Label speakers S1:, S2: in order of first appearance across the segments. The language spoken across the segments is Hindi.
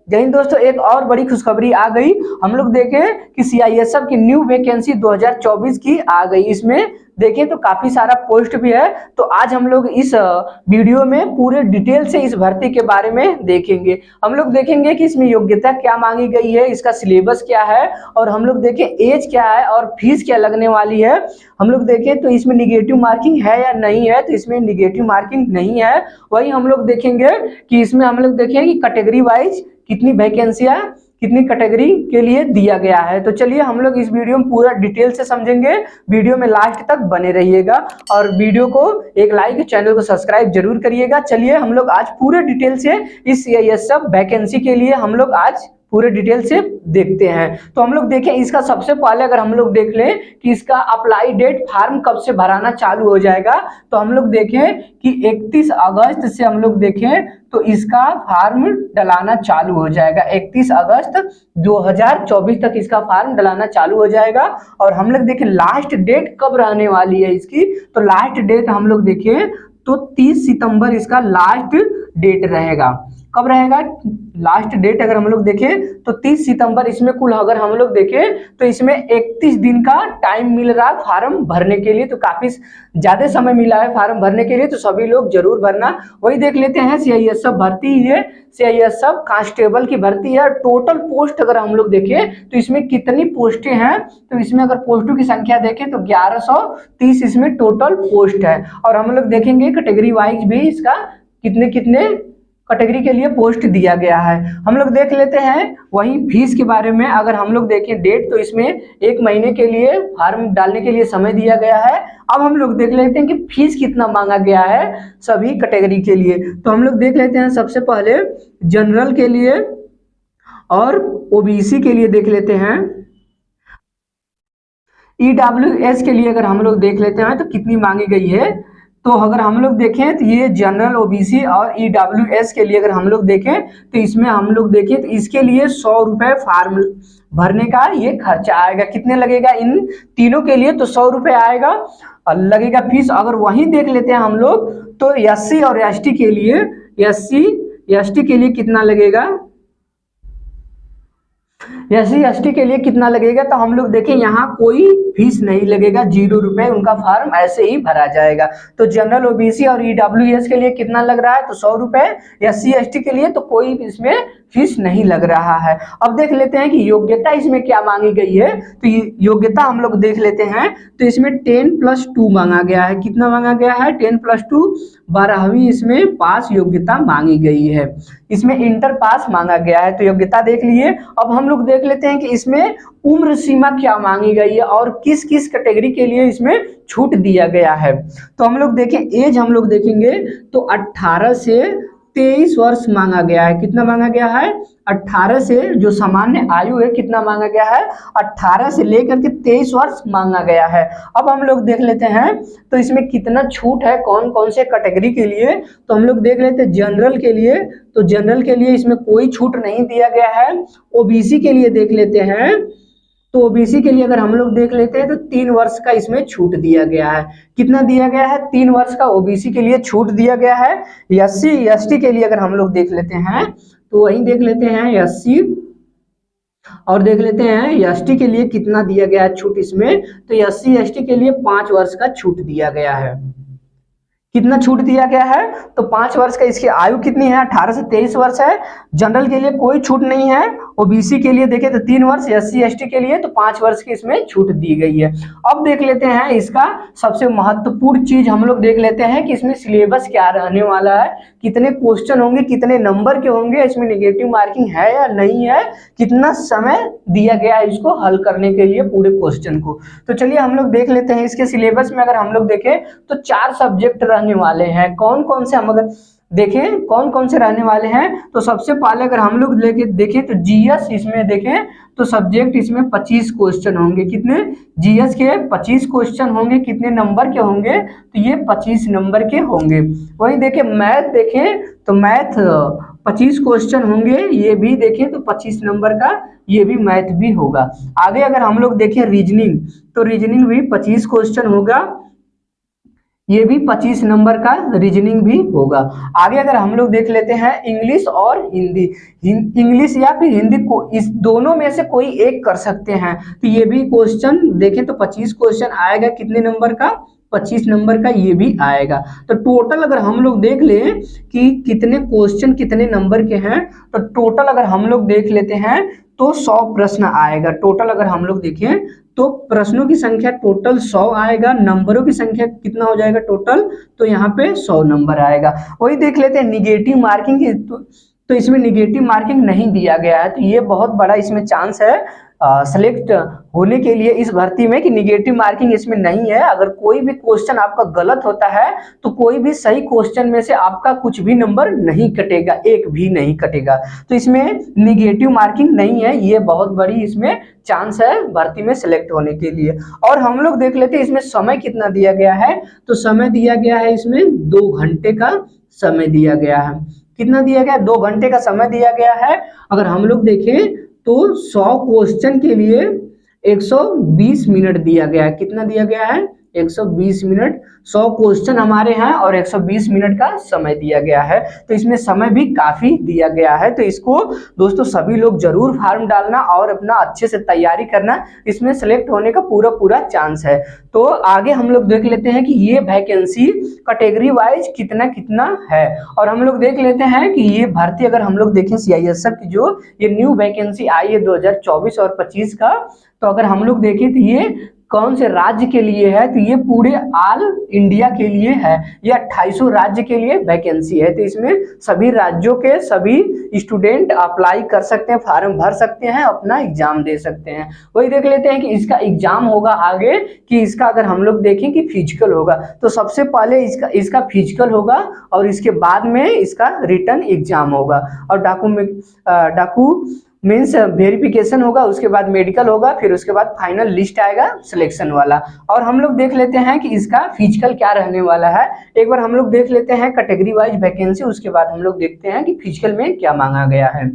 S1: जय हिंद दोस्तों, एक और बड़ी खुशखबरी आ गई। हम लोग देखें कि सीआईएसएफ की न्यू वैकेंसी 2024 की आ गई। इसमें देखें तो काफी सारा पोस्ट भी है। तो आज हम लोग इस वीडियो में पूरे डिटेल से इस भर्ती के बारे में देखेंगे। हम लोग देखेंगे कि इसमें योग्यता क्या मांगी गई है, इसका सिलेबस क्या है, और हम लोग देखें एज क्या है और फीस क्या लगने वाली है। हम लोग देखें तो इसमें निगेटिव मार्किंग है या नहीं है, तो इसमें निगेटिव मार्किंग नहीं है। वही हम लोग देखेंगे कि इसमें हम लोग देखें कि कैटेगरी वाइज कितनी वैकेंसियां कितनी कैटेगरी के लिए दिया गया है। तो चलिए हम लोग इस वीडियो में पूरा डिटेल से समझेंगे। वीडियो में लास्ट तक बने रहिएगा और वीडियो को एक लाइक, चैनल को सब्सक्राइब जरूर करिएगा। चलिए हम लोग आज पूरे डिटेल से इस सीआईएसएफ वैकेंसी के लिए हम लोग आज पूरे डिटेल से देखते हैं। तो हम लोग देखें इसका सबसे पहले अगर हम लोग देख लें कि इसका अप्लाई डेट फॉर्म कब से भराना चालू हो जाएगा, तो हम लोग देखें कि 31 अगस्त से हम लोग देखें तो इसका फॉर्म डलाना चालू हो जाएगा। 31 अगस्त 2024 तक इसका फॉर्म डलाना चालू हो जाएगा। और हम लोग देखें लास्ट डेट कब रहने वाली है इसकी, तो लास्ट डेट हम लोग देखें तो 30 सितंबर इसका लास्ट डेट रहेगा। कब रहेगा लास्ट डेट अगर हम लोग देखें तो 30 सितंबर। इसमें कुल अगर हम लोग देखें तो इसमें 31 दिन का टाइम मिल रहा है फॉर्म भरने के लिए, तो काफी ज्यादा समय मिला है फॉर्म भरने के लिए, तो सभी लोग जरूर भरना। वही देख लेते हैं सीआईएसएफ भर्ती है, सीआईएसएफ कांस्टेबल की भर्ती है। टोटल पोस्ट अगर हम लोग देखें तो इसमें कितनी पोस्टें हैं, तो इसमें अगर पोस्टों की संख्या देखें तो 1130 इसमें टोटल पोस्ट है। और हम लोग देखेंगे कैटेगरी वाइज भी इसका कितने कितने कैटेगरी के लिए पोस्ट दिया गया है। हम लोग देख लेते हैं वही फीस के बारे में। अगर हम लोग देखें डेट तो इसमें 1 महीने के लिए फॉर्म डालने के लिए समय दिया गया है। अब हम लोग देख लेते हैं कि फीस कितना मांगा गया है सभी कैटेगरी के लिए। तो हम लोग देख लेते हैं सबसे पहले जनरल के लिए और ओबीसी के लिए देख लेते हैं। ईडब्ल्यूएस के लिए अगर हम लोग देख लेते हैं तो कितनी मांगी गई है, तो अगर हम लोग देखें तो ये जनरल, ओबीसी और ईडब्ल्यूएस के लिए अगर हम लोग देखें तो इसमें हम लोग देखें तो इसके लिए 100 रुपए फॉर्म भरने का ये खर्चा आएगा। कितने लगेगा इन तीनों के लिए, तो 100 रुपए आएगा और लगेगा फीस। अगर वहीं देख लेते हैं हम लोग तो एससी और एसटी के लिए, एससी एसटी के लिए कितना लगेगा, एससी एसटी के लिए कितना लगेगा, तो हम लोग देखें यहाँ कोई फीस नहीं लगेगा, 0 रुपए उनका फॉर्म ऐसे ही भरा जाएगा। तो जनरल, ओबीसी और ईडब्ल्यूएस के लिए कितना लग रहा है, तो 100 रुपए। एससी एसटी के लिए तो कोई इसमें फीस नहीं लग रहा है। अब देख लेते हैं कि योग्यता इसमें क्या मांगी गई है, तो योग्यता हम लोग देख लेते हैं तो इसमें 10+2 मांगा गया है। कितना मांगा गया है, 10+2, 12वीं इसमें पास योग्यता मांगी गई है। इसमें इंटर पास मांगा गया है, तो योग्यता देख लिए। अब हम लोग देख लेते हैं कि इसमें उम्र सीमा क्या मांगी गई है और किस किस कैटेगरी के लिए इसमें छूट दिया गया है। तो हम लोग देखें एज हम लोग देखेंगे तो 18 से 23 वर्ष मांगा गया है। कितना मांगा गया है, 18 से जो सामान्य आयु है कितना मांगा गया है, 18 से लेकर के 23 वर्ष मांगा गया है। अब हम लोग देख लेते हैं तो इसमें कितना छूट है कौन कौन से कैटेगरी के लिए, तो हम लोग देख लेते हैं जनरल के लिए, तो जनरल के लिए इसमें कोई छूट नहीं दिया गया है। ओबीसी के लिए देख लेते हैं तो ओबीसी के लिए अगर हम लोग देख लेते हैं तो 3 वर्ष का इसमें छूट दिया गया है। कितना दिया गया है, 3 वर्ष का ओबीसी के लिए छूट दिया गया है। एससी एसटी के लिए अगर हम लोग देख लेते हैं तो वहीं देख लेते हैं एससी और देख लेते हैं एसटी के लिए कितना दिया गया है छूट इसमें, तो एससी एसटी के लिए 5 वर्ष का छूट दिया गया है। कितना छूट दिया गया है, तो 5 वर्ष का। इसकी आयु कितनी है, 18 से 23 वर्ष है। जनरल के लिए कोई छूट नहीं है। ओबीसी के लिए देखें तो 3 वर्ष, एससी एसटी के लिए तो 5 वर्ष की इसमें छूट दी गई है। अब देख लेते हैं इसका सबसे महत्वपूर्ण चीज हम लोग देख लेते हैं कि इसमें सिलेबस क्या रहने वाला है, कितने क्वेश्चन होंगे, कितने नंबर के होंगे, इसमें निगेटिव मार्किंग है या नहीं है, कितना समय दिया गया है इसको हल करने के लिए पूरे क्वेश्चन को। तो चलिए हम लोग देख लेते हैं इसके सिलेबस में। अगर हम लोग देखें तो 4 सब्जेक्ट रहने वाले हैं। कौन कौन से, हम अगर देखें कौन कौन से रहने वाले हैं, तो सबसे पहले अगर हम लोग लेके देखें तो जीएस इसमें देखें तो सब्जेक्ट इसमें 25 क्वेश्चन होंगे। कितने, जीएस के 25 क्वेश्चन होंगे। कितने नंबर के होंगे, तो ये 25 नंबर के होंगे। वही देखें मैथ देखें तो मैथ 25 क्वेश्चन होंगे, ये भी देखें तो 25 नंबर का ये भी मैथ भी होगा। आगे अगर हम लोग देखें रीजनिंग तो रीजनिंग भी 25 क्वेश्चन होगा। ये भी 25 नंबर का रीजनिंग भी होगा। आगे अगर हम लोग देख लेते हैं इंग्लिश और हिंदी, इंग्लिश या फिर हिंदी को इस दोनों में से कोई एक कर सकते हैं। तो ये भी क्वेश्चन देखें तो 25 क्वेश्चन आएगा, कितने नंबर का, 25 नंबर का ये भी आएगा। तो टोटल अगर हम लोग देख लें कि कितने क्वेश्चन कितने नंबर के हैं, तो टोटल अगर हम लोग देख लेते हैं तो 100 प्रश्न आएगा। टोटल अगर हम लोग देखें तो प्रश्नों की संख्या टोटल 100 आएगा, नंबरों की संख्या कितना हो जाएगा टोटल, तो यहाँ पे 100 नंबर आएगा। वही देख लेते हैं निगेटिव मार्किंग की, तो इसमें निगेटिव मार्किंग नहीं दिया गया है। तो ये बहुत बड़ा इसमें चांस है सेलेक्ट होने के लिए इस भर्ती में कि निगेटिव मार्किंग इसमें नहीं है। अगर कोई भी क्वेश्चन आपका गलत होता है तो कोई भी सही क्वेश्चन में से आपका कुछ भी नंबर नहीं कटेगा, एक भी नहीं कटेगा। तो इसमें निगेटिव मार्किंग नहीं है, ये बहुत बड़ी इसमें चांस है भर्ती में सेलेक्ट होने के लिए। और हम लोग देख लेते हैं इसमें समय कितना दिया गया है, तो समय दिया गया है इसमें 2 घंटे का समय दिया गया है। कितना दिया गया है, 2 घंटे का समय दिया गया है। अगर हम लोग देखें तो 100 क्वेश्चन के लिए 120 मिनट दिया गया है। कितना दिया गया है, 120 मिनट। 100 क्वेश्चन हमारे हैं और 120 मिनट का समय दिया गया है। तो इसमें समय भी काफी दिया गया है। तो इसको दोस्तों सभी लोग जरूर फॉर्म डालना और अपना अच्छे से तैयारी करना, इसमें सेलेक्ट होने का पूरा पूरा चांस है। तो आगे हम लोग देख लेते हैं कि ये वैकेंसी कैटेगरी वाइज कितना कितना है। और हम लोग देख लेते हैं कि ये भर्ती अगर हम लोग देखें CISF की जो ये न्यू वैकेंसी आई है 2024 और 25 का, तो अगर हम लोग देखें तो ये कौन से राज्य के लिए है, तो ये पूरे ऑल इंडिया के लिए है। ये 2800 राज्य के लिए वैकेंसी है। तो इसमें सभी राज्यों के सभी स्टूडेंट अप्लाई कर सकते हैं, फॉर्म भर सकते हैं, अपना एग्जाम दे सकते हैं। वही देख लेते हैं कि इसका एग्जाम होगा आगे, कि इसका अगर हम लोग देखें कि फिजिकल होगा, तो सबसे पहले इसका फिजिकल होगा और इसके बाद में इसका रिटन एग्जाम होगा और मीन्स वेरिफिकेशन होगा, उसके बाद मेडिकल होगा, फिर उसके बाद फाइनल लिस्ट आएगा सिलेक्शन वाला। और हम लोग देख लेते हैं कि इसका फिजिकल क्या रहने वाला है। एक बार हम लोग देख लेते हैं कैटेगरी वाइज वैकेंसी, उसके बाद हम लोग देखते हैं कि फिजिकल में क्या मांगा गया है।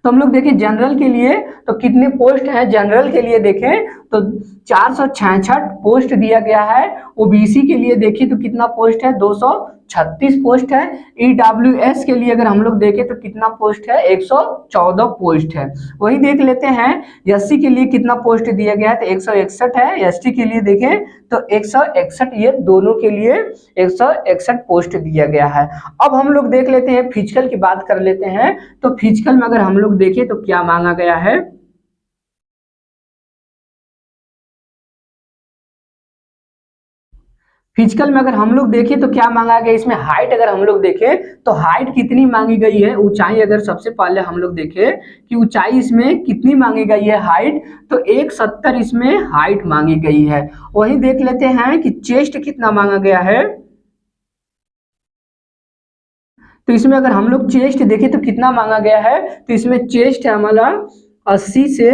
S1: तो हम लोग देखें जनरल के लिए तो कितने पोस्ट हैं, जनरल के लिए देखें तो 466 पोस्ट दिया गया है। ओबीसी के लिए देखें तो कितना पोस्ट है, 236 पोस्ट है। EWS के लिए अगर हम लोग देखें तो कितना पोस्ट है, 114 पोस्ट है। वही देख लेते हैं SC के लिए कितना पोस्ट दिया गया है, तो 161 है। ST के लिए देखें तो 161, ये दोनों के लिए 161 पोस्ट दिया गया है। अब हम लोग देख लेते हैं फिजिकल की बात कर लेते हैं। तो फिजिकल में अगर हम लोग देखें तो क्या मांगा गया है, फिजिकल में अगर हम लोग देखें तो क्या मांगा गया, इसमें हाइट अगर हम लोग देखें तो हाइट कितनी मांगी गई है, ऊंचाई अगर सबसे पहले हम लोग देखें कि ऊंचाई इसमें कितनी मांगी गई है हाइट, तो 170 इसमें हाइट मांगी गई है। वही देख लेते हैं कि चेस्ट कितना मांगा गया है, तो इसमें अगर हम लोग चेस्ट देखें तो कितना मांगा गया है, तो इसमें चेस्ट है हमारा 80 से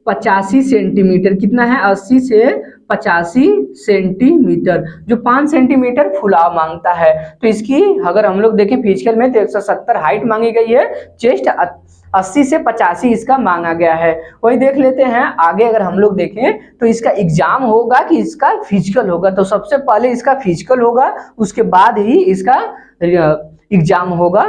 S1: 85 सेंटीमीटर। कितना है, 80 से 85 सेंटीमीटर, जो 5 सेंटीमीटर फुलाव मांगता है। तो इसकी अगर हम लोग देखें फिजिकल में तो 170 हाइट मांगी गई है, चेस्ट 80 से 85 इसका मांगा गया है। वही देख लेते हैं आगे अगर हम लोग देखें तो इसका एग्जाम होगा कि इसका फिजिकल होगा, तो सबसे पहले इसका फिजिकल होगा, उसके बाद ही इसका एग्जाम होगा।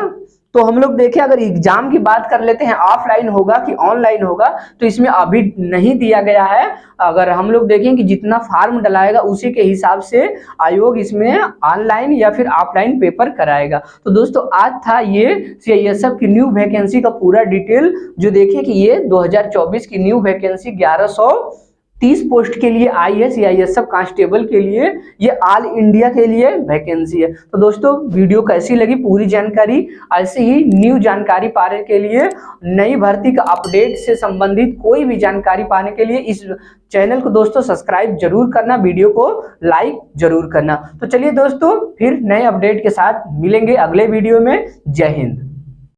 S1: तो हम लोग देखें अगर एग्जाम की बात कर लेते हैं ऑफलाइन होगा कि ऑनलाइन होगा, तो इसमें अभी नहीं दिया गया है। अगर हम लोग देखें कि जितना फॉर्म डलाएगा उसी के हिसाब से आयोग इसमें ऑनलाइन या फिर ऑफलाइन पेपर कराएगा। तो दोस्तों आज था ये CISF की न्यू वैकेंसी का पूरा डिटेल, जो देखें कि ये 2024 की न्यू वैकेंसी 1130 पोस्ट के लिए आई है CISF कांस्टेबल के लिए, ये ऑल इंडिया के लिए वैकेंसी है। तो दोस्तों वीडियो कैसी लगी, पूरी जानकारी ऐसे ही न्यू जानकारी पाने के लिए, नई भर्ती का अपडेट से संबंधित कोई भी जानकारी पाने के लिए इस चैनल को दोस्तों सब्सक्राइब जरूर करना, वीडियो को लाइक जरूर करना। तो चलिए दोस्तों फिर नए अपडेट के साथ मिलेंगे अगले वीडियो में। जय हिंद।